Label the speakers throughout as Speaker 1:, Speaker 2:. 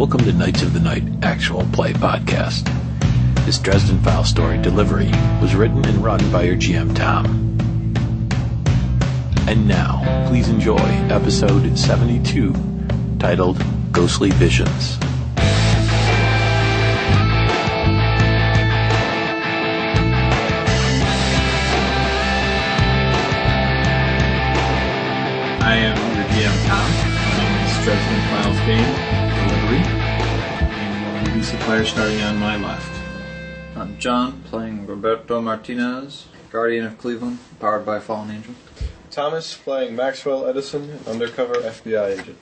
Speaker 1: Welcome to Knights of the Night Actual Play Podcast. This Dresden Files story, Delivery, was written and run by your GM, Tom. And now, please enjoy episode 72, titled Ghostly Visions.
Speaker 2: I am your GM, Tom. I'm this Dresden Files game, Delivery, and we'll use the player starting on my left.
Speaker 3: I'm John, playing Roberto Martinez, Guardian of Cleveland, powered by a fallen angel.
Speaker 4: Thomas, playing Maxwell Edison, undercover FBI agent.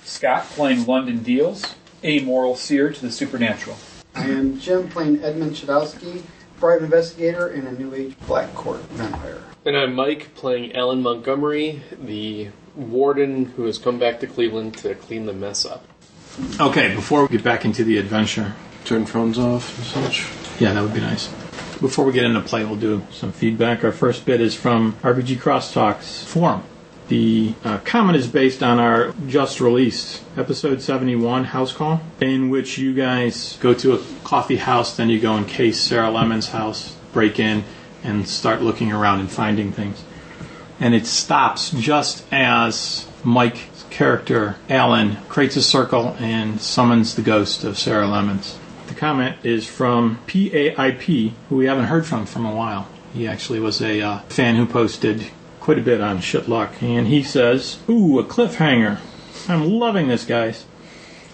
Speaker 5: Scott, playing London Deals, amoral seer to the supernatural.
Speaker 6: I am Jim, playing Edmund Chudowski, private investigator and a New Age Black Court vampire.
Speaker 7: And I'm Mike, playing Allan Montgomery, the Warden who has come back to Cleveland to clean the mess up.
Speaker 2: Okay, before we get back into the adventure,
Speaker 4: Turn phones off and such.
Speaker 2: yeah, that would be nice. Before we get into play, we'll do some feedback. Our first bit is from RPG Crosstalk's forum. The comment is based on our just released episode 71 house call, in which you guys go to a coffee house, then you go and case Sarah Lemmons' house, break in, and start looking around and finding things. And it stops just as Mike's character, Allan, creates a circle and summons the ghost of Sarah Lemmons. The comment is from PAIP, who we haven't heard from a while. He actually was a fan who posted quite a bit on Shitluck. And he says, "Ooh, a cliffhanger. I'm loving this, guys.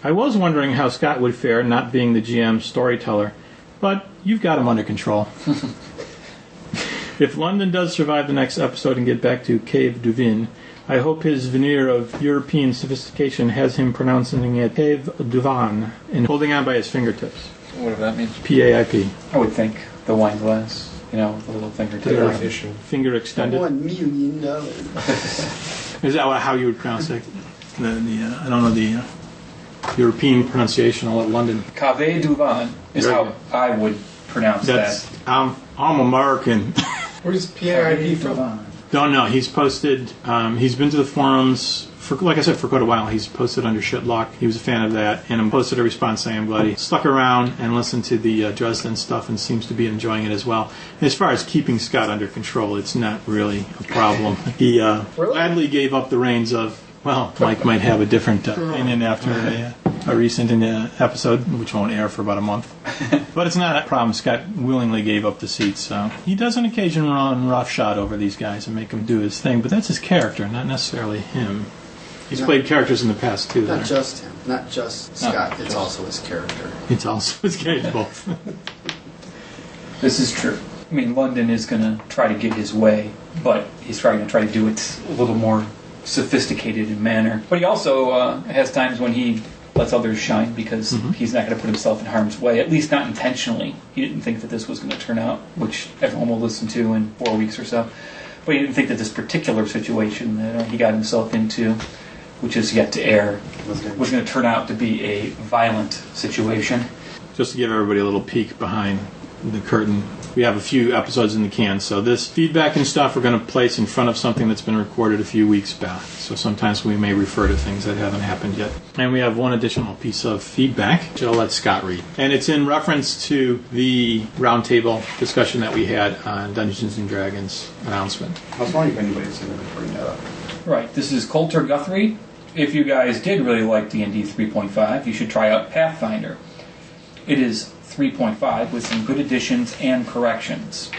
Speaker 2: I was wondering how Scott would fare not being the GM storyteller, but you've got him under control. If London does survive the next episode and get back to Cave du Vin, I hope his veneer of European sophistication has him pronouncing it Cave du Vin and holding on by his fingertips."
Speaker 3: Whatever that means.
Speaker 2: PAIP.
Speaker 5: I would think the wine glass, the little fingertip.
Speaker 2: Finger extended.
Speaker 6: $1 million.
Speaker 2: Is that how you would pronounce it? I don't know the European pronunciation. I'll let London.
Speaker 5: Cave du Vin is how I would pronounce that.
Speaker 2: I'm American.
Speaker 4: Where's PAIP from?
Speaker 2: Don't know. He's posted. He's been to the forums for, like I said, for quite a while. He's posted under Shitlock. He was a fan of that, and posted a response saying, "I'm glad he stuck around and listened to the Dresden stuff, and seems to be enjoying it as well." As far as keeping Scott under control, it's not really a problem. He gladly gave up the reins of. Well, Mike might have a different opinion after a recent episode, which won't air for about a month. But it's not a problem. Scott willingly gave up the seat, so he does on occasion run roughshod over these guys and make them do his thing, but that's his character, not necessarily him. He's played characters in the past, too.
Speaker 6: Not just him. Not just Scott. It's also his character.
Speaker 2: It's also his character, both.
Speaker 5: This is true. I mean, London is going to try to get his way, but he's trying to do it a little more sophisticated in manner. But he also has times when he lets others shine because he's not going to put himself in harm's way, at least not intentionally. He didn't think that this was going to turn out, which everyone will listen to in 4 weeks or so. But he didn't think that this particular situation that he got himself into, which is yet to air, was going to turn out to be a violent situation.
Speaker 2: Just to give everybody a little peek behind the curtain, we have a few episodes in the can, so this feedback and stuff we're going to place in front of something that's been recorded a few weeks back. So sometimes we may refer to things that haven't happened yet. And we have one additional piece of feedback, which I'll let Scott read. And it's in reference to the roundtable discussion that we had on Dungeons & Dragons announcement.
Speaker 6: I was wondering if anybody's going to bring that up.
Speaker 5: Right, this is Coulter Guthrie. If you guys did really like D&D 3.5, you should try out Pathfinder. It is 3.5 with some good additions and corrections.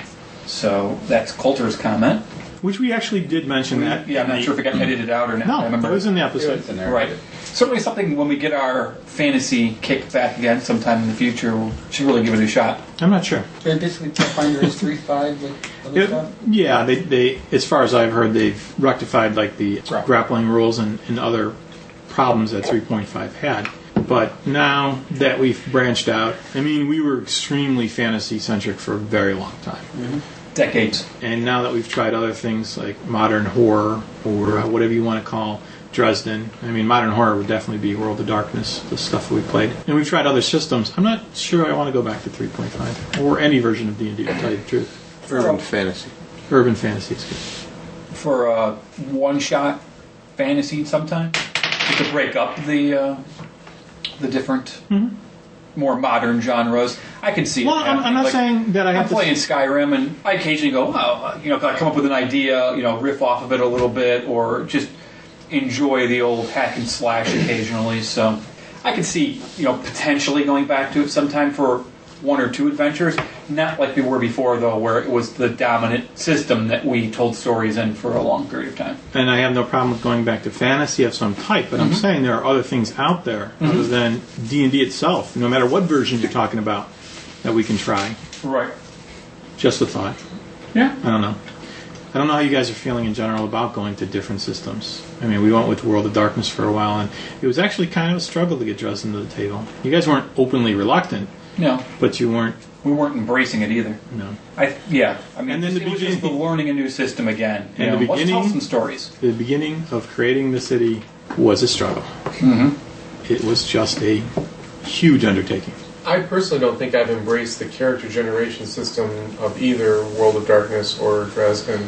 Speaker 5: So that's Coulter's comment.
Speaker 2: Which we actually did mention that.
Speaker 5: Yeah, I'm not sure if it got edited out or not.
Speaker 2: No,
Speaker 5: I remember
Speaker 2: it was in the episode.
Speaker 5: Right. Certainly something when we get our fantasy kick back again sometime in the future, we should really give it a shot.
Speaker 2: I'm not sure.
Speaker 6: So basically, Pathfinder is 3.5 with other stuff?
Speaker 2: Yeah, they as far as I've heard, they've rectified like the grappling rules and other problems that 3.5 had. But now that we've branched out, I mean, we were extremely fantasy-centric for a very long time.
Speaker 5: Mm-hmm. Decades.
Speaker 2: And now that we've tried other things like modern horror or whatever you want to call Dresden, I mean, modern horror would definitely be World of Darkness, the stuff that we played. And we've tried other systems. I'm not sure I want to go back to 3.5 or any version of D&D, to tell you the truth.
Speaker 4: Urban fantasy.
Speaker 2: Urban fantasy is good.
Speaker 5: For a one-shot fantasy sometime, you could break up the the different more modern genres. I can see.
Speaker 2: Well,
Speaker 5: it happening.
Speaker 2: I'm not saying that I have
Speaker 5: I'm playing Skyrim, and I occasionally go, I come up with an idea, riff off of it a little bit, or just enjoy the old hack and slash occasionally. So I can see, potentially going back to it sometime for one or two adventures. Not like we were before, though, where it was the dominant system that we told stories in for a long period of time.
Speaker 2: And I have no problem with going back to fantasy of some type, but I'm saying there are other things out there other than D&D itself, no matter what version you're talking about, that we can try.
Speaker 5: Right.
Speaker 2: Just a thought.
Speaker 5: Yeah.
Speaker 2: I don't know. I don't know how you guys are feeling in general about going to different systems. I mean, we went with World of Darkness for a while, and it was actually kind of a struggle to get Dresden to the table. You guys weren't openly reluctant.
Speaker 5: No.
Speaker 2: But you weren't...
Speaker 5: We weren't embracing it either.
Speaker 2: No.
Speaker 5: I mean,
Speaker 2: and then
Speaker 5: it was just the learning a new system again.
Speaker 2: And the
Speaker 5: let's
Speaker 2: beginning,
Speaker 5: tell some stories.
Speaker 2: The beginning of creating the city was a struggle. It was just a huge undertaking.
Speaker 7: I personally don't think I've embraced the character generation system of either World of Darkness or Dresden.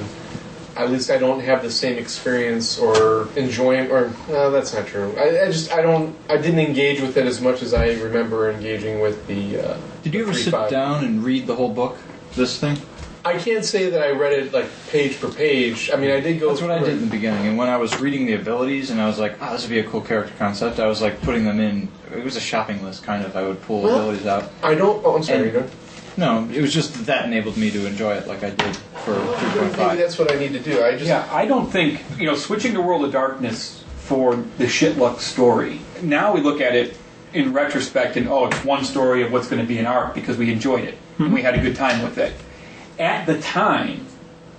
Speaker 7: At least I don't have the same experience or enjoyment, or no, that's not true. I didn't engage with it as much as I remember engaging with the.
Speaker 3: Did you ever sit down and read the whole book? This thing?
Speaker 7: I can't say that I read it like page per page. I mean, I did go.
Speaker 3: That's what I did in the beginning, and when I was reading the abilities, and I was like, this would be a cool character concept. I was like putting them in. It was a shopping list, kind of. I would pull abilities out.
Speaker 7: I don't. Oh, I'm sorry. You don't.
Speaker 3: No, it was just that enabled me to enjoy it like I did for 3.5.
Speaker 7: Maybe that's what I need to do.
Speaker 5: I don't think, switching to World of Darkness for the shitluck story. Now we look at it in retrospect and, it's one story of what's going to be an arc because we enjoyed it. And we had a good time with it. At the time,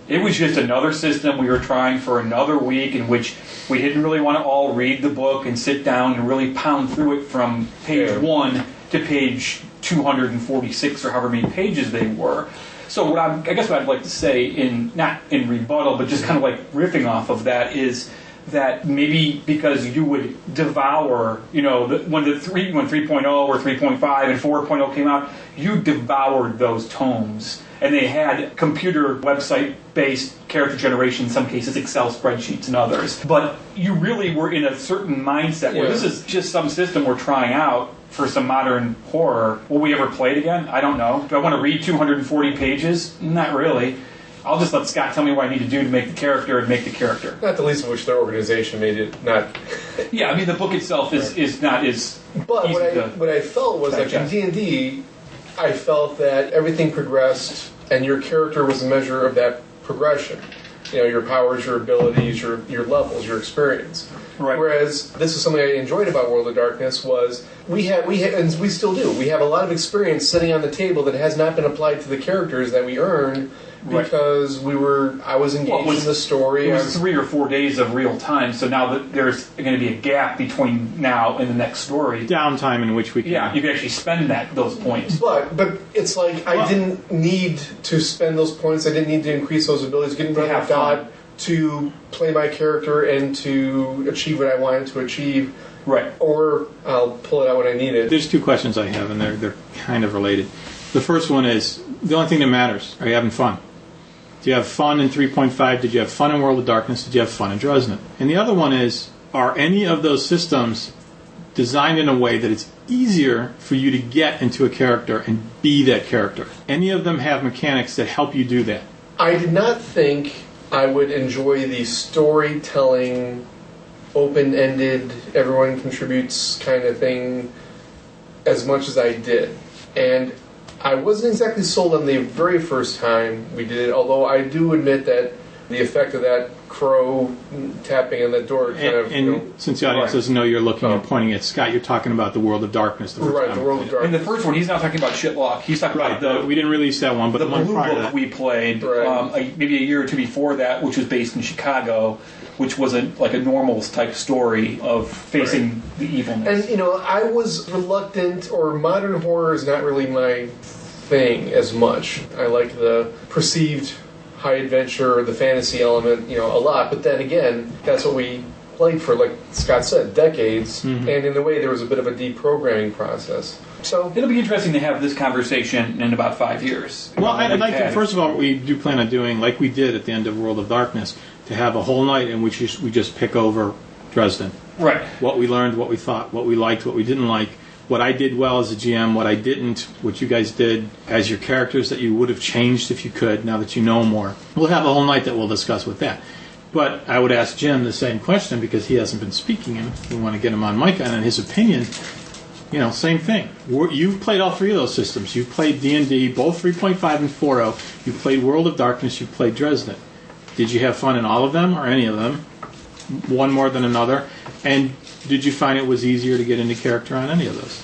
Speaker 5: it was just another system we were trying for another week in which we didn't really want to all read the book and sit down and really pound through it from page 1 to page 246 or however many pages they were. So I guess what I'd like to say, not in rebuttal, but just kind of like riffing off of that, is that maybe because you would devour, when 3.0 or 3.5 and 4.0 came out, you devoured those tomes. And they had computer website-based character generation, in some cases Excel spreadsheets and others. But you really were in a certain mindset where this is just some system we're trying out for some modern horror. Will we ever play it again? I don't know. Do I want to read 240 pages? Not really. I'll just let Scott tell me what I need to do to make the character and make the character.
Speaker 7: Not the least of which their organization made it not...
Speaker 5: Yeah, I mean, the book itself is not as
Speaker 7: But
Speaker 5: easy
Speaker 7: what I felt was like in D&D, I felt that everything progressed and your character was a measure of that progression. Your powers, your abilities, your levels, your experience.
Speaker 5: Right.
Speaker 7: Whereas this is something I enjoyed about World of Darkness was we had and we still do. We have a lot of experience sitting on the table that has not been applied to the characters that we earned because I was engaged in the story.
Speaker 5: It was 3 or 4 days of real time, so now that there's going to be a gap between now and the next story.
Speaker 2: Downtime in which we can...
Speaker 5: Yeah, you can actually spend those points.
Speaker 7: But it's like I didn't need to spend those points. I didn't need to increase those abilities. Getting rid of God to play my character and to achieve what I wanted to achieve.
Speaker 5: Right.
Speaker 7: Or I'll pull it out when I need it.
Speaker 2: There's two questions I have, and they're kind of related. The first one is, the only thing that matters, are you having fun? Do you have fun in 3.5? Did you have fun in World of Darkness? Did you have fun in Dresden? And the other one is, are any of those systems designed in a way that it's easier for you to get into a character and be that character? Any of them have mechanics that help you do that?
Speaker 7: I did not think I would enjoy the storytelling, open-ended, everyone contributes kind of thing as much as I did. And I wasn't exactly sold on the very first time we did it, although I do admit that the effect of that crow tapping on the door kind of...
Speaker 2: since the audience doesn't know you're looking and pointing at Scott, you're talking about the World of Darkness. The
Speaker 7: World of Darkness.
Speaker 5: In the first one, he's not talking about Shitlock. He's talking about
Speaker 2: we didn't release that one, but the one
Speaker 5: blue
Speaker 2: prior to
Speaker 5: book
Speaker 2: that.
Speaker 5: we played maybe a year or two before that, which was based in Chicago, which was a normals type story of facing the evilness.
Speaker 7: And I was reluctant, or modern horror is not really my thing as much. I like the perceived high adventure, the fantasy element, a lot. But then again, that's what we played for, like Scott said, decades. And in a way, there was a bit of a deprogramming process. So
Speaker 5: it'll be interesting to have this conversation in about 5 years.
Speaker 2: Well, I'd like to, first of all, we do plan on doing, like we did at the end of World of Darkness, to have a whole night in which we just pick over Dresden.
Speaker 5: Right.
Speaker 2: What we learned, what we thought, what we liked, what we didn't like. what I did well as a GM, what I didn't, what you guys did as your characters that you would have changed if you could, now that you know more. We'll have a whole night that we'll discuss with that. But I would ask Jim the same question because he hasn't been speaking, and we want to get him on mic and his opinion. Same thing. You've played all three of those systems. You've played D&D, both 3.5 and 4.0. You played World of Darkness. You played Dresden. Did you have fun in all of them or any of them? One more than another? And did you find it was easier to get into character on any of those?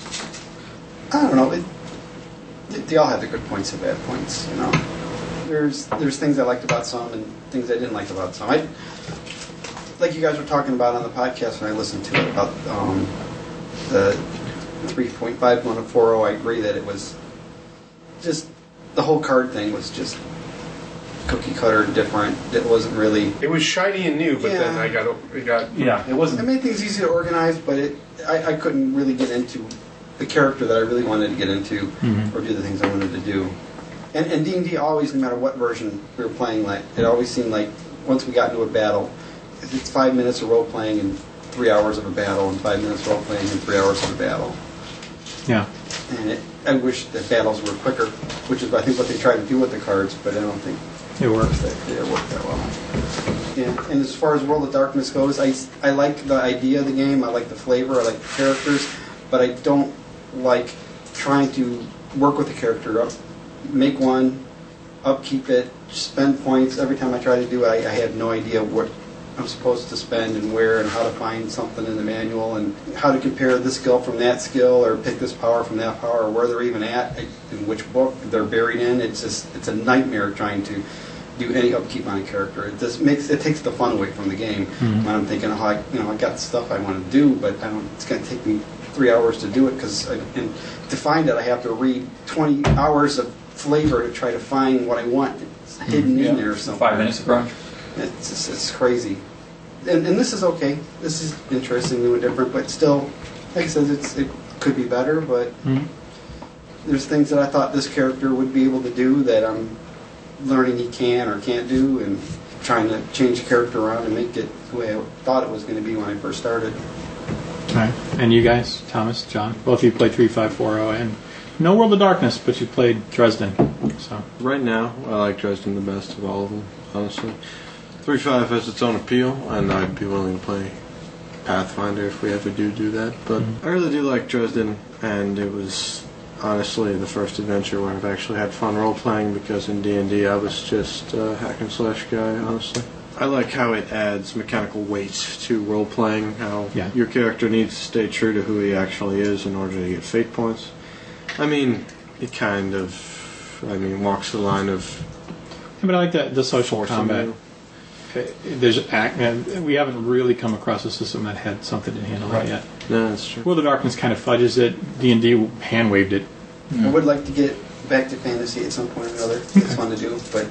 Speaker 6: I don't know. They all have the good points and bad points, There's things I liked about some and things I didn't like about some. Like you guys were talking about on the podcast when I listened to it about the 3.5 going to 4.0. I agree that it was just the whole card thing was just cookie cutter, different. It wasn't really.
Speaker 7: It was shiny and new, but then it got.
Speaker 5: Yeah, it wasn't.
Speaker 6: It made things easy to organize, but I couldn't really get into the character that I really wanted to get into, or do the things I wanted to do. And D&D always, no matter what version we were playing, like it always seemed like once we got into a battle, it's 5 minutes of role playing and 3 hours of a battle, and 5 minutes of role playing and 3 hours of a battle.
Speaker 2: Yeah.
Speaker 6: And I wish that battles were quicker, which is I think what they tried to do with the cards, but I don't think
Speaker 2: it works.
Speaker 6: It worked that well. Yeah. And as far as World of Darkness goes, I like the idea of the game. I like the flavor. I like the characters, but I don't like trying to work with the character up. Make one, upkeep it, spend points. Every time I try to do it, I have no idea what I'm supposed to spend and where and how to find something in the manual and how to compare this skill from that skill or pick this power from that power or where they're even at, in which book they're buried in. It's a nightmare trying to do any upkeep on a character. It takes the fun away from the game when I'm thinking, I got stuff I want to do, but it's going to take me 3 hours to do it and to find it I have to read 20 hours of flavor to try to find what I want. It's hidden in there or something.
Speaker 5: 5 minutes of brunch.
Speaker 6: It's crazy. And this is okay. This is interesting, new and different, but still, like I said, it could be better, but there's things that I thought this character would be able to do that I'm learning he can or can't do, and trying to change the character around and make it the way I thought it was going to be when I first started.
Speaker 2: Okay. And you guys, Thomas, John, both of you played 3.5.4.0 and no World of Darkness, but you played Dresden. So
Speaker 4: right now, I like Dresden the best of all of them, honestly. 3.5 has its own appeal, and I'd be willing to play Pathfinder if we ever do that. But I really do like Dresden, and it was honestly the first adventure where I've actually had fun role-playing, because in D&D I was just a hack-and-slash guy, honestly. I like how it adds mechanical weight to role-playing, how your character needs to stay true to who he actually is in order to get fate points. I mean, it kind of, walks the line of...
Speaker 2: Yeah, but I like the social combat. We haven't really come across a system that had something to handle that yet.
Speaker 4: No, that's true.
Speaker 2: World of Darkness kind of fudges it. D&D hand-waved it.
Speaker 6: I would like to get back to fantasy at some point or another. It's fun to do, but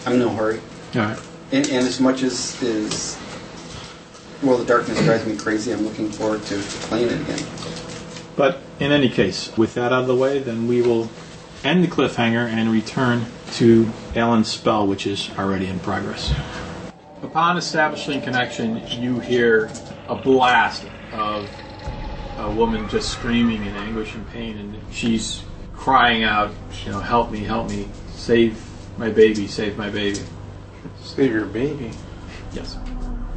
Speaker 6: I'm in no hurry.
Speaker 2: All right.
Speaker 6: And as much as World of Darkness drives me crazy, I'm looking forward to playing it again.
Speaker 2: But in any case, with that out of the way, then we will end the cliffhanger and return to Allan's spell, which is already in progress. Upon establishing connection, you hear a blast of a woman just screaming in anguish and pain, and she's crying out, help me, save my baby, save my baby.
Speaker 4: Save your baby?
Speaker 2: Yes.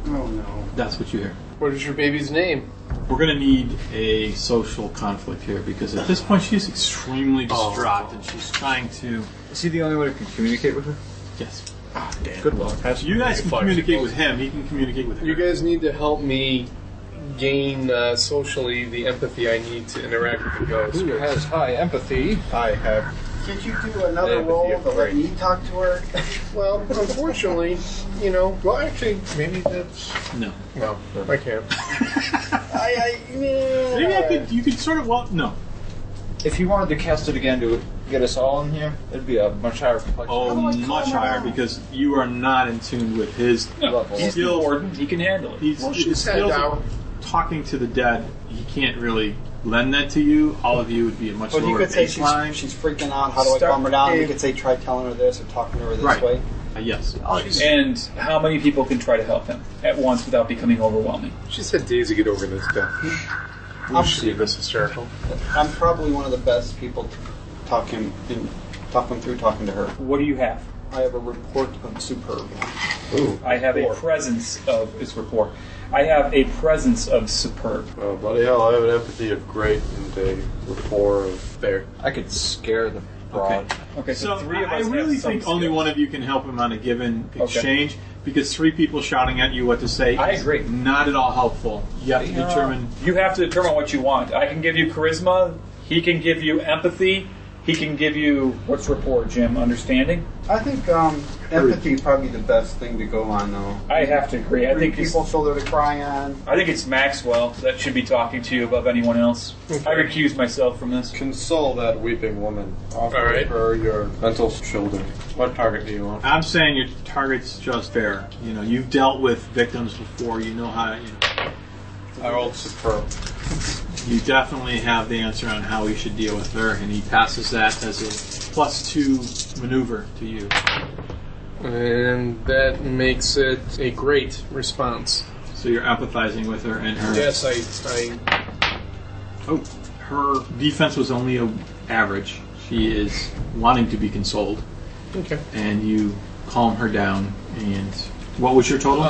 Speaker 6: Oh no.
Speaker 2: That's what you hear.
Speaker 7: What is your baby's name?
Speaker 2: We're going to need a social conflict here, because at this point she's extremely distraught, and she's trying to...
Speaker 3: Is he the only one who can communicate with her?
Speaker 2: Yes.
Speaker 3: Ah, damn. Good luck.
Speaker 2: You guys can communicate with him, he can communicate with her.
Speaker 7: You guys need to help me gain socially the empathy I need to interact with the ghost.
Speaker 3: Who has high empathy?
Speaker 4: I have.
Speaker 6: Can't you do another roll to let me talk to her?
Speaker 7: Well, unfortunately, well, actually, maybe that's...
Speaker 2: No.
Speaker 7: No, I can't.
Speaker 2: Maybe you could sort of, no.
Speaker 3: If you wanted to cast it again to get us all in here, it'd be a much higher complexity.
Speaker 2: Oh, much higher, because you are not in tune with his
Speaker 3: level.
Speaker 5: He's the Warden. He can handle it.
Speaker 2: His skills of talking to the dead, he can't really lend that to you. All of you would be a much
Speaker 6: But
Speaker 2: lower
Speaker 6: you could say
Speaker 2: baseline.
Speaker 6: she's freaking out. How do I calm her down? You could say try telling her this or talking to her this way.
Speaker 2: Yes.
Speaker 5: And how many people can try to help him at once without becoming overwhelming?
Speaker 7: She's had days to get over this stuff.
Speaker 8: Lucy this hysterical.
Speaker 6: I'm probably one of the best people to talk him through talking to her.
Speaker 5: What do you have?
Speaker 6: I have a report of superb.
Speaker 8: Ooh.
Speaker 5: I have a presence of its rapport. I have a presence of superb.
Speaker 4: Oh, bloody hell, I have an empathy of great and a rapport of fair.
Speaker 3: I could scare the broad.
Speaker 5: Okay, so
Speaker 2: So
Speaker 5: three of
Speaker 2: I
Speaker 5: us
Speaker 2: really
Speaker 5: have some
Speaker 2: think only
Speaker 5: skills.
Speaker 2: one of you can help him on a given exchange, because 3 people shouting at you what to say
Speaker 5: I
Speaker 2: is
Speaker 5: agree.
Speaker 2: not at all helpful. You have to determine.
Speaker 5: You have to determine what you want. I can give you charisma. He can give you empathy. He can give you, what's rapport, Jim? Understanding?
Speaker 6: I think empathy is probably the best thing to go on, though.
Speaker 5: I have to agree. I think
Speaker 6: people shoulder to cry on.
Speaker 5: I think it's Maxwell that should be talking to you above anyone else. I recuse myself from this.
Speaker 4: Console that weeping woman. Offer
Speaker 8: All right.
Speaker 4: her your mental shoulder. What target do you want?
Speaker 2: I'm saying your target's just fair. You know, you've dealt with victims before. You know how. You know,
Speaker 4: I rolled superb.
Speaker 2: you definitely have the answer on how we should deal with her, and he passes that as a +2 maneuver to you.
Speaker 8: And that makes it a great response.
Speaker 2: So you're empathizing with her, and her.
Speaker 8: Yes, I
Speaker 2: Oh, her defense was only average. She is wanting to be consoled,
Speaker 8: okay.
Speaker 2: and you calm her down. And what was your total?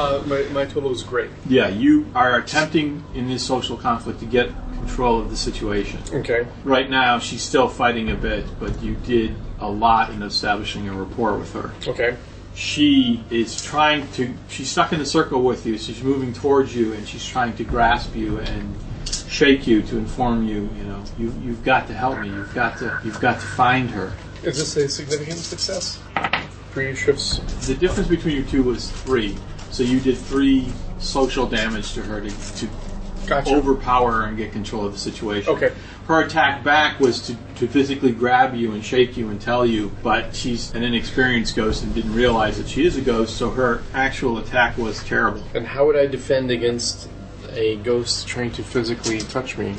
Speaker 8: My total is great.
Speaker 2: Yeah, you are attempting in this social conflict to get control of the situation.
Speaker 8: Okay.
Speaker 2: Right now, she's still fighting a bit, but you did a lot in establishing a rapport with her.
Speaker 8: Okay.
Speaker 2: She is trying to. She's stuck in the circle with you. She's moving towards you, and she's trying to grasp you and shake you to inform you. You know, you've got to help me. You've got to find her.
Speaker 8: Is this a significant success? 3 shifts.
Speaker 2: The difference between you two was 3. So you did 3 social damage to her to
Speaker 8: Gotcha.
Speaker 2: overpower her and get control of the situation.
Speaker 8: Okay.
Speaker 2: Her attack back was to physically grab you and shake you and tell you, but she's an inexperienced ghost and didn't realize that she is a ghost, so her actual attack was terrible.
Speaker 8: And how would I defend against a ghost trying to physically touch me?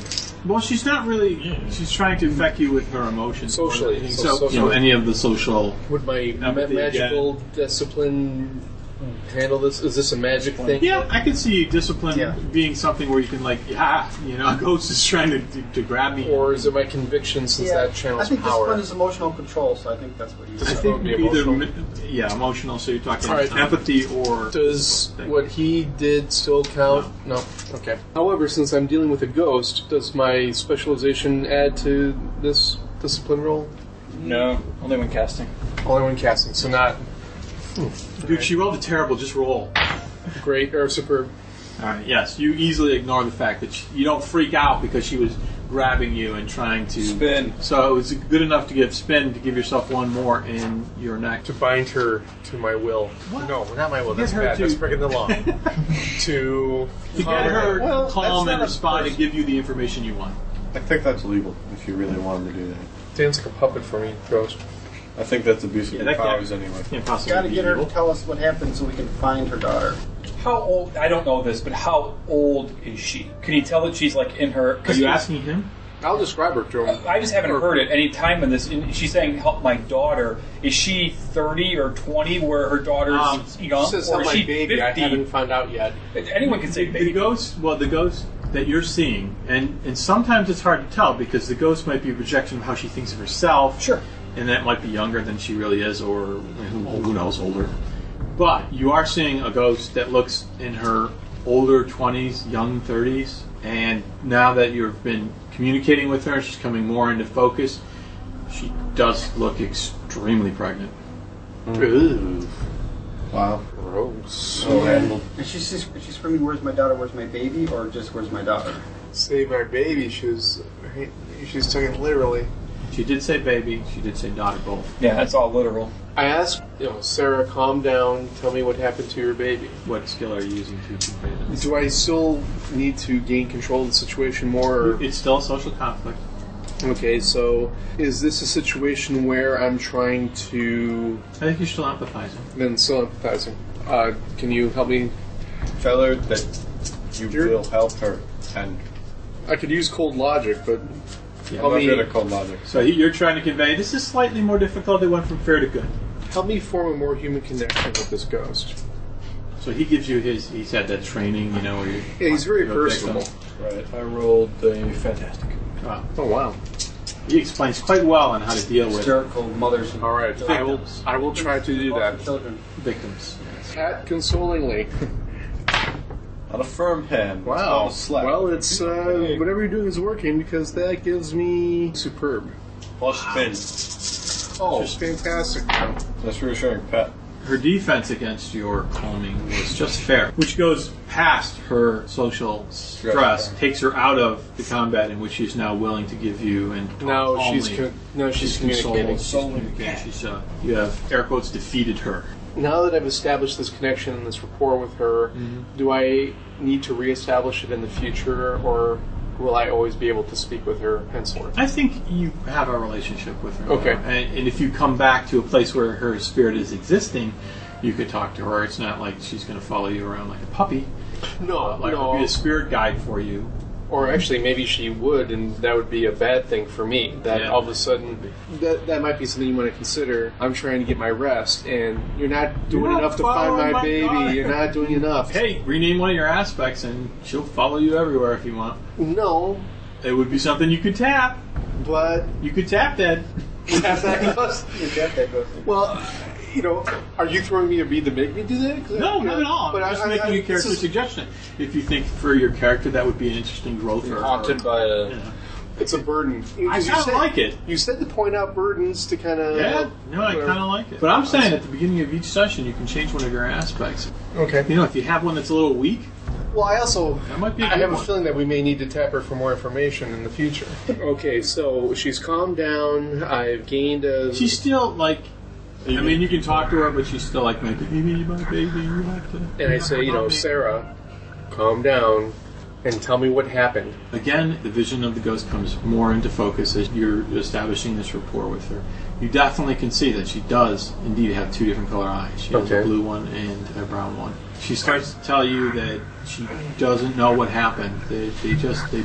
Speaker 2: Well, she's not really. She's trying to affect you with her emotions.
Speaker 8: Socially.
Speaker 2: So, you know, any of the social.
Speaker 8: Would my
Speaker 2: Empathy
Speaker 8: magical discipline handle this? Is this a magic thing?
Speaker 2: Yeah, I can see discipline
Speaker 6: Yeah.
Speaker 2: being something where you can, like, a ghost is trying to grab me.
Speaker 8: Or is it my conviction since that channels
Speaker 6: I think
Speaker 8: power?
Speaker 6: discipline is emotional control, so I think that's what he's
Speaker 2: I
Speaker 8: Discipline
Speaker 2: think
Speaker 8: would be
Speaker 2: either,
Speaker 8: emotional.
Speaker 2: emotional. So you're talking
Speaker 8: All right.
Speaker 2: empathy or.
Speaker 8: Does what he did still count? No. Okay. However, since I'm dealing with a ghost, does my specialization add to this discipline roll?
Speaker 5: No, only when casting.
Speaker 8: Only when casting, so not
Speaker 2: Dude, she rolled a terrible. Just roll.
Speaker 8: great or superb.
Speaker 2: All right. Yes, you easily ignore the fact that you don't freak out because she was grabbing you and trying to
Speaker 3: Spin.
Speaker 2: So it was good enough to give spin to give yourself 1 more in your neck.
Speaker 8: To bind her to my will.
Speaker 2: What?
Speaker 8: No, not my will. That's
Speaker 2: her
Speaker 8: bad.
Speaker 2: to-
Speaker 8: That's breaking the law. To
Speaker 2: To get her
Speaker 6: Well,
Speaker 2: calm
Speaker 6: that's
Speaker 2: and
Speaker 6: not a
Speaker 2: respond and
Speaker 6: person.
Speaker 2: give you the information you want.
Speaker 4: I think that's legal if you really wanted to do that.
Speaker 8: dance like a puppet for me, ghost.
Speaker 4: I think that's abuse of
Speaker 2: Yeah,
Speaker 4: your
Speaker 2: that can't-
Speaker 4: powers anyway.
Speaker 2: Can't possibly
Speaker 6: got to
Speaker 2: be
Speaker 6: get her
Speaker 2: evil.
Speaker 6: to tell us what happened so we can find her daughter.
Speaker 5: How old? I don't know this, but how old is she? Can you tell that she's like in her?
Speaker 2: Are you asking him?
Speaker 8: I'll describe her to him.
Speaker 5: I just haven't heard it any time in this. She's saying, "Help my daughter." Is she 30 or 20, where her daughter's young,
Speaker 8: She says,
Speaker 5: or
Speaker 8: "Help
Speaker 5: is
Speaker 8: my
Speaker 5: she
Speaker 8: baby." I
Speaker 5: 50?
Speaker 8: haven't found out yet.
Speaker 5: Anyone can say
Speaker 2: The
Speaker 5: baby.
Speaker 2: ghost that you're seeing, and sometimes it's hard to tell because the ghost might be a projection of how she thinks of herself.
Speaker 5: Sure.
Speaker 2: And that might be younger than she really is, or who knows, older. But you are seeing a ghost that looks in her older 20s, young 30s, and now that you've been communicating with her, she's coming more into focus. She does look extremely pregnant.
Speaker 4: Ooh. Wow.
Speaker 8: Gross.
Speaker 4: So handled.
Speaker 6: And she's screaming, "Where's my daughter? Where's my baby?" Or just "Where's my daughter?"
Speaker 8: Save my baby. She's taking it literally.
Speaker 2: She did say baby. She did say daughter both.
Speaker 5: Yeah, that's all literal.
Speaker 8: I asked, Sarah, calm down. Tell me what happened to your baby.
Speaker 2: What skill are you using to convey that?
Speaker 8: Do I still need to gain control of the situation more? Or?
Speaker 2: It's still a social conflict.
Speaker 8: Okay, so is this a situation where I'm trying to
Speaker 2: I think you're still empathizing.
Speaker 8: then still empathizing? Can you help me?
Speaker 4: Tell her that you
Speaker 8: You're-
Speaker 4: will help her. And
Speaker 8: I could use cold logic, but
Speaker 2: Yeah.
Speaker 8: Help
Speaker 4: I'm
Speaker 8: me-
Speaker 4: not good at cold logic.
Speaker 2: So you're trying to convey this is slightly more difficult. It went from fair to good.
Speaker 8: help me form a more human connection with this ghost.
Speaker 2: So he gives you he said that training, where you.
Speaker 8: Yeah, he's very
Speaker 2: you're a victim.
Speaker 8: personable. Right. I rolled a fantastic.
Speaker 2: Wow.
Speaker 8: Oh wow.
Speaker 2: He explains quite well on how to deal with
Speaker 6: Hysterical mothers and
Speaker 8: All right. I will try to do that.
Speaker 6: children.
Speaker 2: victims.
Speaker 8: Pat consolingly.
Speaker 4: Not a firm hand.
Speaker 8: Wow.
Speaker 4: It's slap.
Speaker 8: Well, it's whatever you're doing is working because that gives me superb.
Speaker 4: Plus spin.
Speaker 8: Oh, fantastic!
Speaker 4: That's reassuring, Pat.
Speaker 2: Her defense against your calming was just fair, which goes past her social stress, takes her out of the combat in which she's now willing to give you and talk
Speaker 8: Now
Speaker 2: calmly.
Speaker 8: she's communicating.
Speaker 2: She's you have air quotes defeated her.
Speaker 8: Now that I've established this connection and this rapport with her, do I need to reestablish it in the future, or will I always be able to speak with her henceforth?
Speaker 2: I think you have a relationship with her.
Speaker 8: Okay.
Speaker 2: And if you come back to a place where her spirit is existing, you could talk to her. It's not like she's going to follow you around like a puppy.
Speaker 8: No,
Speaker 2: It'll be a spirit guide for you.
Speaker 8: Or actually, maybe she would, and that would be a bad thing for me. That all of a sudden, that might be something you want to consider. I'm trying to get my rest, and you're not doing enough to find my baby.
Speaker 2: God.
Speaker 8: You're not doing enough.
Speaker 2: Hey, rename one of your aspects, and she'll follow you everywhere if you want.
Speaker 8: No,
Speaker 2: It would be something you could tap.
Speaker 8: but
Speaker 2: You could tap that.
Speaker 8: tap that ghost.
Speaker 6: that goes.
Speaker 8: Well, are you throwing me a bead to make me do that? 'Cause
Speaker 2: No, not at all.
Speaker 8: But
Speaker 2: I'm just making a character suggestion. If you think for your character that would be an interesting growth or
Speaker 3: Haunted by a.
Speaker 2: you know.
Speaker 8: It's a burden.
Speaker 2: I kind of like it.
Speaker 8: You said to point out burdens to kind of.
Speaker 2: Yeah, no, I kind of like it. But I'm saying at the beginning of each session, you can change one of your aspects.
Speaker 8: Okay.
Speaker 2: If you have one that's a little weak,
Speaker 8: Well, I also
Speaker 2: that might be a
Speaker 8: I
Speaker 2: good
Speaker 8: have a
Speaker 2: one.
Speaker 8: feeling that we may need to tap her for more information in the future. Okay, so she's calmed down. I've gained a.
Speaker 2: She's still like. I mean, you can talk to her, but she's still like, my baby, you have to.
Speaker 8: And I say, Sarah, calm down and tell me what happened.
Speaker 2: Again, the vision of the ghost comes more into focus as you're establishing this rapport with her. You definitely can see that she does indeed have two different color eyes. She has a blue one and a brown one. She starts to tell you that she doesn't know what happened. They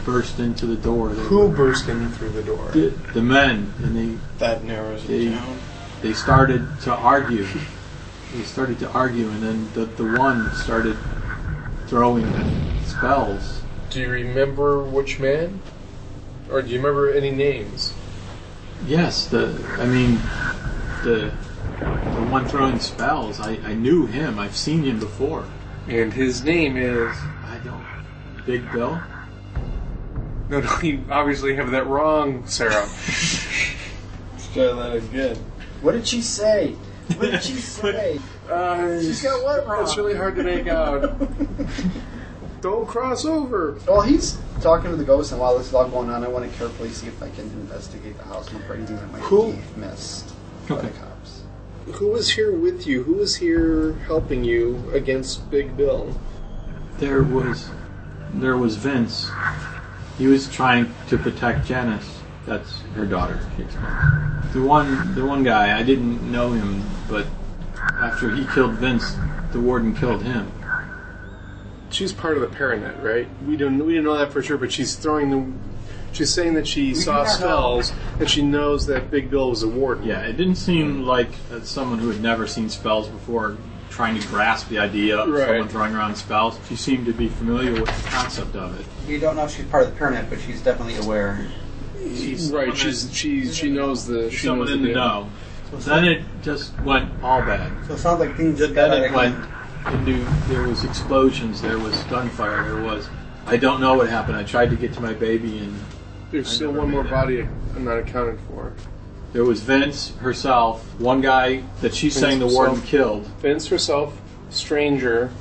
Speaker 2: burst into the door.
Speaker 8: Who burst in through the door?
Speaker 2: The men, and
Speaker 4: That narrows it down.
Speaker 2: they started to argue. And then the one started throwing spells.
Speaker 8: Do you remember which man? Or do you remember any names?
Speaker 2: Yes, the one throwing spells. I knew him. I've seen him before.
Speaker 8: And his name is...
Speaker 2: I don't. Big Bill?
Speaker 8: No, you obviously have that wrong, Sarah.
Speaker 4: Let's try that again.
Speaker 6: What did she say? What did she say? She's got what wrong?
Speaker 8: It's really hard to make out. Don't cross over.
Speaker 6: Well, he's talking to the ghost, and while this is all going on, I want to carefully see if I can investigate the house and look for anything that might be missed by the cops.
Speaker 8: Who was here with you? Who was here helping you against Big Bill?
Speaker 2: There was Vince. He was trying to protect Janice. That's her daughter. She explained. The one guy, I didn't know him, but after he killed Vince, the warden killed him.
Speaker 8: She's part of the Paranet, right? We didn't know that for sure, but she's she's saying that she saw spells and she knows that Big Bill was a warden.
Speaker 2: Yeah, it didn't seem like someone who had never seen spells before trying to grasp the idea of someone throwing around spells. She seemed to be familiar with the concept of it.
Speaker 6: You don't know if she's part of the Paranet, but she's definitely aware.
Speaker 8: She knows the
Speaker 2: Someone in the know. Then it just went all bad.
Speaker 6: So it sounds like things just got
Speaker 2: Then it went into, there was explosions, there was gunfire, I don't know what happened. I tried to get to my baby and
Speaker 8: there's still one more body I'm not accounted for.
Speaker 2: there was Vince herself, one guy that she's saying the warden killed.
Speaker 8: Vince herself, stranger,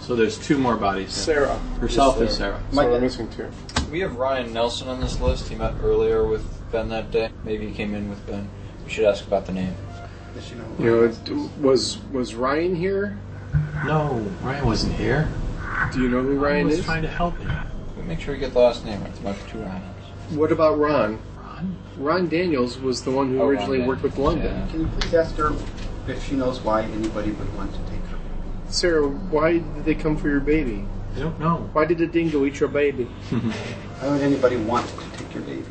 Speaker 2: So there's two more bodies.
Speaker 8: Sarah.
Speaker 2: Herself is Sarah.
Speaker 8: So we're missing two.
Speaker 3: We have Ryan Nelson on this list. He met earlier with Ben that day. Maybe he came in with Ben. We should ask about the name.
Speaker 8: Was Ryan here?
Speaker 2: No, Ryan wasn't here.
Speaker 8: Do you know who Ryan
Speaker 2: was
Speaker 8: is?
Speaker 2: trying to help me.
Speaker 3: We make sure we get the last name right. It's about two Ryans.
Speaker 8: What about Ron?
Speaker 2: Ron?
Speaker 8: Ron Daniels was the one who
Speaker 3: Oh,
Speaker 8: originally
Speaker 3: Ron
Speaker 8: worked with London.
Speaker 3: Yeah.
Speaker 6: Can you please ask her if she knows why anybody would want to take her?
Speaker 8: Sarah, why did they come for your baby?
Speaker 2: I don't know.
Speaker 8: Why did the dingo eat your baby?
Speaker 6: Why would anybody want to take your baby?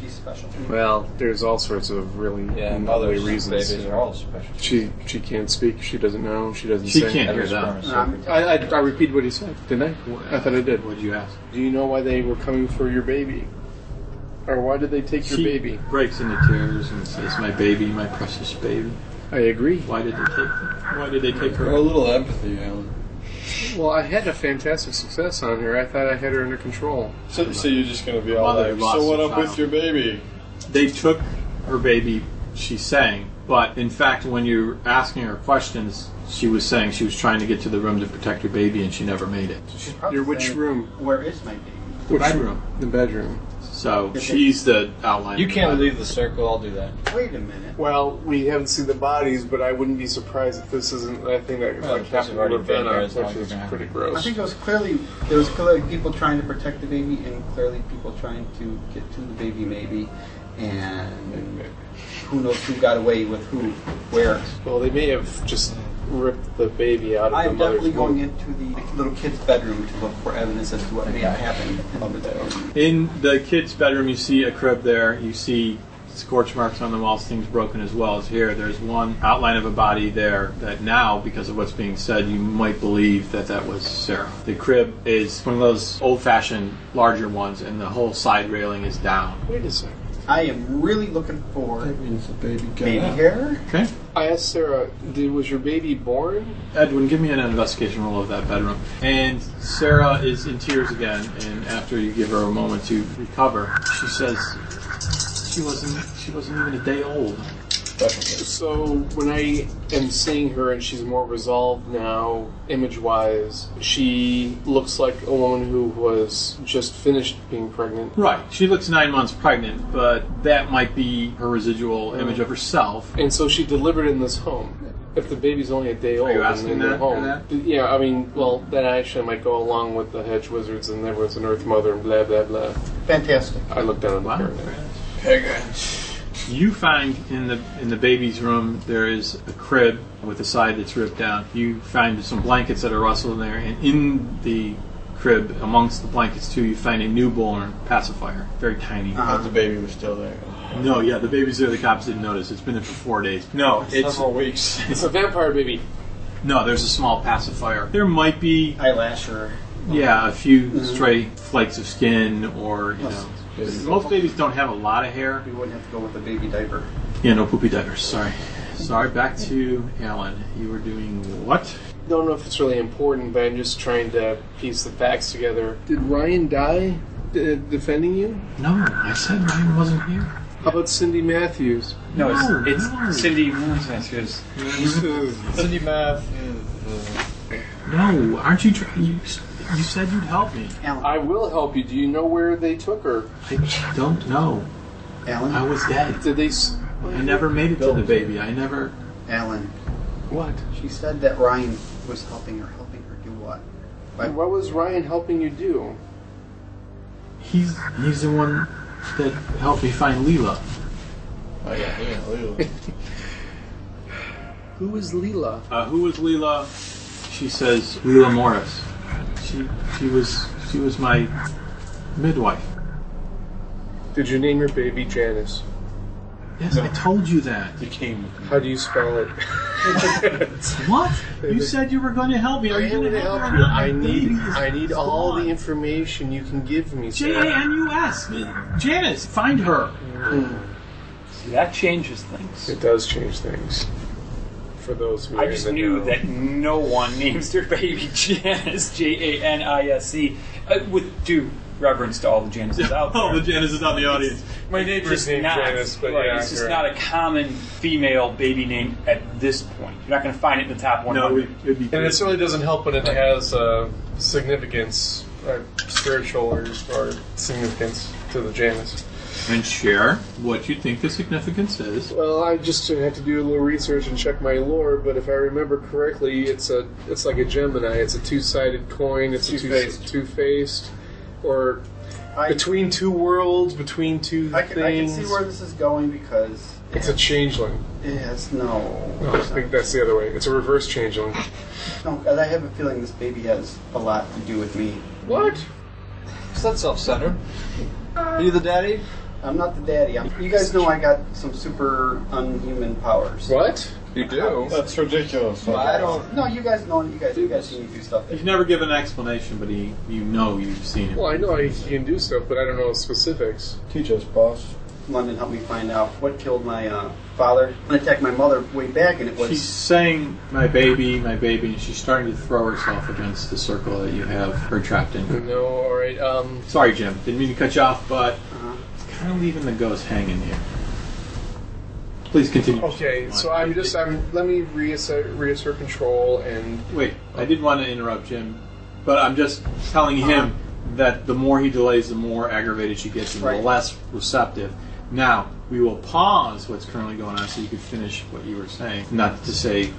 Speaker 6: She she's special.
Speaker 8: Well, there's all sorts of really
Speaker 3: Yeah,
Speaker 8: lovely
Speaker 3: mothers and
Speaker 8: reasons.
Speaker 3: babies are all special.
Speaker 8: She can't speak. She doesn't know. She doesn't
Speaker 2: She
Speaker 8: say.
Speaker 2: can't hear
Speaker 3: Every
Speaker 2: that.
Speaker 3: sperm is
Speaker 6: No,
Speaker 3: sacred.
Speaker 8: I repeated what he said, didn't I? I thought I did.
Speaker 2: What did you ask?
Speaker 8: Do you know why they were coming for your baby? Or why did they take your
Speaker 2: She
Speaker 8: baby?
Speaker 2: breaks into tears and says, "My baby, my precious baby."
Speaker 8: I agree.
Speaker 2: Why did they take her? Why did they take her?
Speaker 4: A little empathy, Alan.
Speaker 8: Well, I had a fantastic success on her. I thought I had her under control.
Speaker 4: So you're just going to be all
Speaker 2: Mother
Speaker 4: like,
Speaker 2: lost
Speaker 4: so what
Speaker 2: a
Speaker 4: up with
Speaker 2: child."
Speaker 4: your baby?
Speaker 2: They took her baby, she's saying, but in fact, when you're asking her questions, she was saying she was trying to get to the room to protect her baby, and she never made it.
Speaker 6: She's probably
Speaker 8: Your which
Speaker 6: saying,
Speaker 8: room?
Speaker 6: Where is my baby?
Speaker 8: Which
Speaker 2: bedroom.
Speaker 8: The bedroom.
Speaker 2: So she's the outline.
Speaker 3: You
Speaker 2: of the
Speaker 3: can't
Speaker 2: body.
Speaker 3: leave the circle. I'll do that.
Speaker 6: Wait a minute.
Speaker 8: Well, we haven't seen the bodies, but I wouldn't be surprised if this isn't that thing that
Speaker 3: Well,
Speaker 8: like
Speaker 3: because
Speaker 8: happened
Speaker 3: we've already
Speaker 8: to
Speaker 3: been here,
Speaker 8: Ravenna,
Speaker 3: as long
Speaker 8: which
Speaker 3: as
Speaker 8: is
Speaker 3: we're gonna
Speaker 8: pretty
Speaker 6: I
Speaker 8: gross.
Speaker 6: think there was clearly people trying to protect the baby, and clearly people trying to get to the baby, maybe, and who knows who got away with who, where.
Speaker 8: Well, they may have just ripped the baby out of
Speaker 6: I
Speaker 8: the
Speaker 6: am
Speaker 8: mother's
Speaker 6: definitely going
Speaker 8: womb.
Speaker 6: into the little kid's bedroom to look for evidence as to what may have happened over there.
Speaker 2: In the kid's bedroom, you see a crib there. You see scorch marks on the walls, things broken as well as here. There's one outline of a body there that now, because of what's being said, you might believe that that was Sarah. The crib is one of those old-fashioned, larger ones, and the whole side railing is down.
Speaker 8: Wait a second.
Speaker 6: I am really looking for
Speaker 4: That means the baby got
Speaker 6: baby
Speaker 4: out.
Speaker 6: hair.
Speaker 2: Okay?
Speaker 8: I asked Sarah, was your baby born?
Speaker 2: Edwin, give me an investigation roll of that bedroom. And Sarah is in tears again, and after you give her a moment to recover, she says she wasn't even a day old.
Speaker 8: So when I am seeing her and she's more resolved now, image-wise, she looks like a woman who was just finished being pregnant.
Speaker 2: Right. She looks 9 months pregnant, but that might be her residual image of herself.
Speaker 8: And so she delivered in this home. If the baby's only a day old
Speaker 2: you
Speaker 8: and
Speaker 2: asking
Speaker 8: in their
Speaker 2: that
Speaker 8: home,
Speaker 2: for that?
Speaker 8: yeah, I mean, well, that actually might go along with the hedge wizards and there was an Earth Mother and blah blah blah.
Speaker 6: Fantastic.
Speaker 8: I looked down on the
Speaker 2: Wow.
Speaker 8: pyramid.
Speaker 2: You find in the baby's room there is a crib with a side that's ripped down. You find some blankets that are rustled in there, and in the crib, amongst the blankets too, you find a newborn pacifier, very tiny.
Speaker 4: But the baby was still there.
Speaker 2: No, yeah, the baby's there. The cops didn't notice. It's been there for 4 days. No, it's
Speaker 4: Several weeks.
Speaker 8: It's a vampire baby.
Speaker 2: no. There's a small pacifier. There might be,
Speaker 6: Eyelash or
Speaker 2: yeah, a few stray flakes of skin, or you know.
Speaker 4: Baby.
Speaker 2: Most babies don't have a lot of hair.
Speaker 6: we wouldn't have to go with the baby diaper.
Speaker 2: Yeah, no poopy diapers. Sorry. Back to Allan. You were doing what?
Speaker 8: Don't know if it's really important, but I'm just trying to piece the facts together. Did Ryan die defending you?
Speaker 2: No, I said Ryan wasn't here.
Speaker 8: How about Cindy Matthews?
Speaker 5: No,
Speaker 2: No.
Speaker 5: it's Cindy Matthews.
Speaker 3: Cindy Math.
Speaker 2: No, aren't you? You said you'd help me.
Speaker 6: Alan.
Speaker 8: I will help you. Do you know where they took her?
Speaker 2: I don't know.
Speaker 6: Alan.
Speaker 2: I was dead.
Speaker 8: Did they?
Speaker 2: I never made it to the baby. I never.
Speaker 6: Alan.
Speaker 8: What?
Speaker 6: She said that Ryan was helping her do what?
Speaker 8: What was Ryan helping you do?
Speaker 2: He's the one that helped me find Leela.
Speaker 4: Oh yeah, Lila.
Speaker 8: Who is Leela?
Speaker 2: Who was Leela? She says Leela Morris. She was my midwife.
Speaker 8: Did you name your baby Janice?
Speaker 2: Yes, I told you that.
Speaker 8: How do you spell it?
Speaker 2: What? You said you were going to help me. Are you going to help me?
Speaker 8: I need all the information you can give me, Sarah.
Speaker 2: Janus. Janice, find her.
Speaker 5: See, that changes things.
Speaker 8: It does change things. For those who
Speaker 5: I
Speaker 8: are
Speaker 5: just
Speaker 8: in the
Speaker 5: knew
Speaker 8: know.
Speaker 5: that no one names their baby Janice, Janisce, with due reverence to all the Janices out there.
Speaker 2: Oh, the Janice is not the audience.
Speaker 5: My name's
Speaker 8: First
Speaker 5: just
Speaker 8: name
Speaker 5: not.
Speaker 8: Janice, but
Speaker 5: right,
Speaker 8: yeah,
Speaker 5: it's just
Speaker 8: you're
Speaker 5: not
Speaker 8: right.
Speaker 5: a common female baby name at this point. You're not going to find it in the top 100.
Speaker 2: No, it'd be
Speaker 8: And it certainly doesn't help when it has significance, spiritual or significance to the Janus.
Speaker 2: And share what you think the significance is.
Speaker 8: Well, I just have to do a little research and check my lore, but if I remember correctly, it's like a Gemini. It's a two-sided coin. It's two-faced, or between two worlds, between two
Speaker 6: I can
Speaker 8: things.
Speaker 6: see where this is going because
Speaker 8: It's a changeling.
Speaker 6: it has no.
Speaker 8: I think that's the other way. It's a reverse changeling.
Speaker 6: No, 'cause I have a feeling this baby has a lot to do with me.
Speaker 8: What?
Speaker 3: Is that self-centered? Are you the daddy?
Speaker 6: I'm not the daddy. You guys know I got some super unhuman powers.
Speaker 8: What?
Speaker 3: You do?
Speaker 4: That's ridiculous.
Speaker 6: But I don't. No, you guys know. You guys see me do stuff.
Speaker 2: He's never given an explanation, but you've seen it.
Speaker 8: Well, I know he can do stuff, but I don't know specifics.
Speaker 4: Teach us, boss.
Speaker 6: London helped me find out what killed my father and attacked my mother way back, and it was.
Speaker 2: She's saying, my baby, and she's starting to throw herself against the circle that you have her trapped in.
Speaker 8: No, alright,
Speaker 2: Sorry, Jim. Didn't mean to cut you off, but it's kind of leaving the ghost hanging here. Please continue.
Speaker 8: Okay, so let me reassert control and...
Speaker 2: Wait, I didn't want to interrupt Jim, but I'm just telling him that the more he delays, the more aggravated she gets and the less receptive. Now, we will pause what's currently going on so you can finish what you were saying. Not to say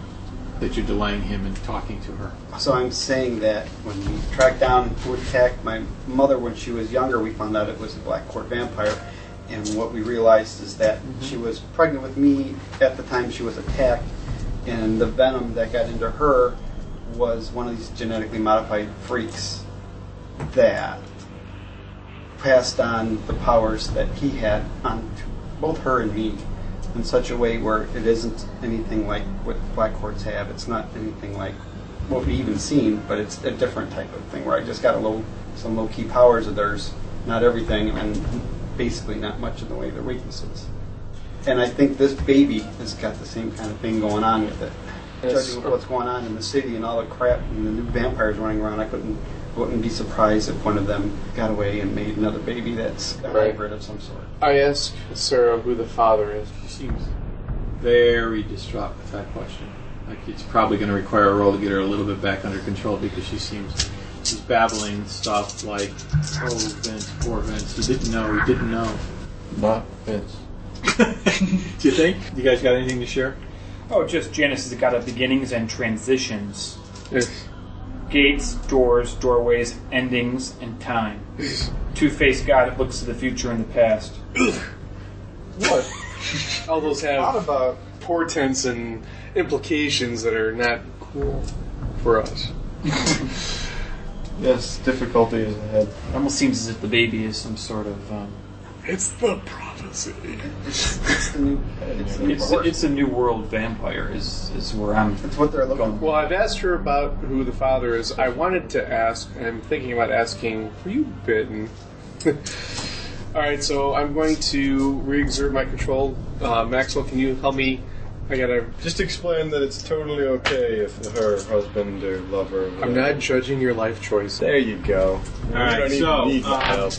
Speaker 2: that you're delaying him and talking to her.
Speaker 6: So I'm saying that when we tracked down who attacked my mother when she was younger, we found out it was a black court vampire. And what we realized is that she was pregnant with me at the time she was attacked, and the venom that got into her was one of these genetically modified freaks that passed on the powers that he had on to both her and me in such a way where it isn't anything like what black courts have. It's not anything like what we've even seen, but it's a different type of thing where I just got some low-key powers of theirs, not everything, and basically not much in the way of their weaknesses. And I think this baby has got the same kind of thing going on with it. Judging with what's going on in the city and all the crap and the new vampires running around, I wouldn't be surprised if one of them got away and made another baby that's a hybrid of some sort.
Speaker 8: I asked Sarah who the father is.
Speaker 2: She seems very distraught with that question. Like it's probably going to require a roll to get her a little bit back under control because she's babbling stuff like, oh, Vince, poor Vince, he didn't know.
Speaker 4: Not Vince.
Speaker 2: Do you think? You guys got anything to share?
Speaker 5: Oh, just Janice has got a beginnings and transitions.
Speaker 8: Yes.
Speaker 5: Gates, doors, doorways, endings, and time. Two-faced guy that looks to the future and the past.
Speaker 8: What? All those have portents and implications that are not cool for us.
Speaker 4: Yes, difficulty is ahead.
Speaker 5: It almost seems as if the baby is some sort of...
Speaker 8: It's the prophecy.
Speaker 5: It's a new world vampire is where I'm...
Speaker 6: That's what they're looking for.
Speaker 8: Well, I've asked her about who the father is. I wanted to ask, and I'm thinking about asking, were you bitten? Alright, so I'm going to re-exert my control. Maxwell, can you help me? I gotta...
Speaker 4: Just explain that it's totally okay if her husband or lover...
Speaker 8: I'm not judging your life choice.
Speaker 4: There you go.
Speaker 2: Alright,
Speaker 4: don't
Speaker 2: so...
Speaker 4: even need the help.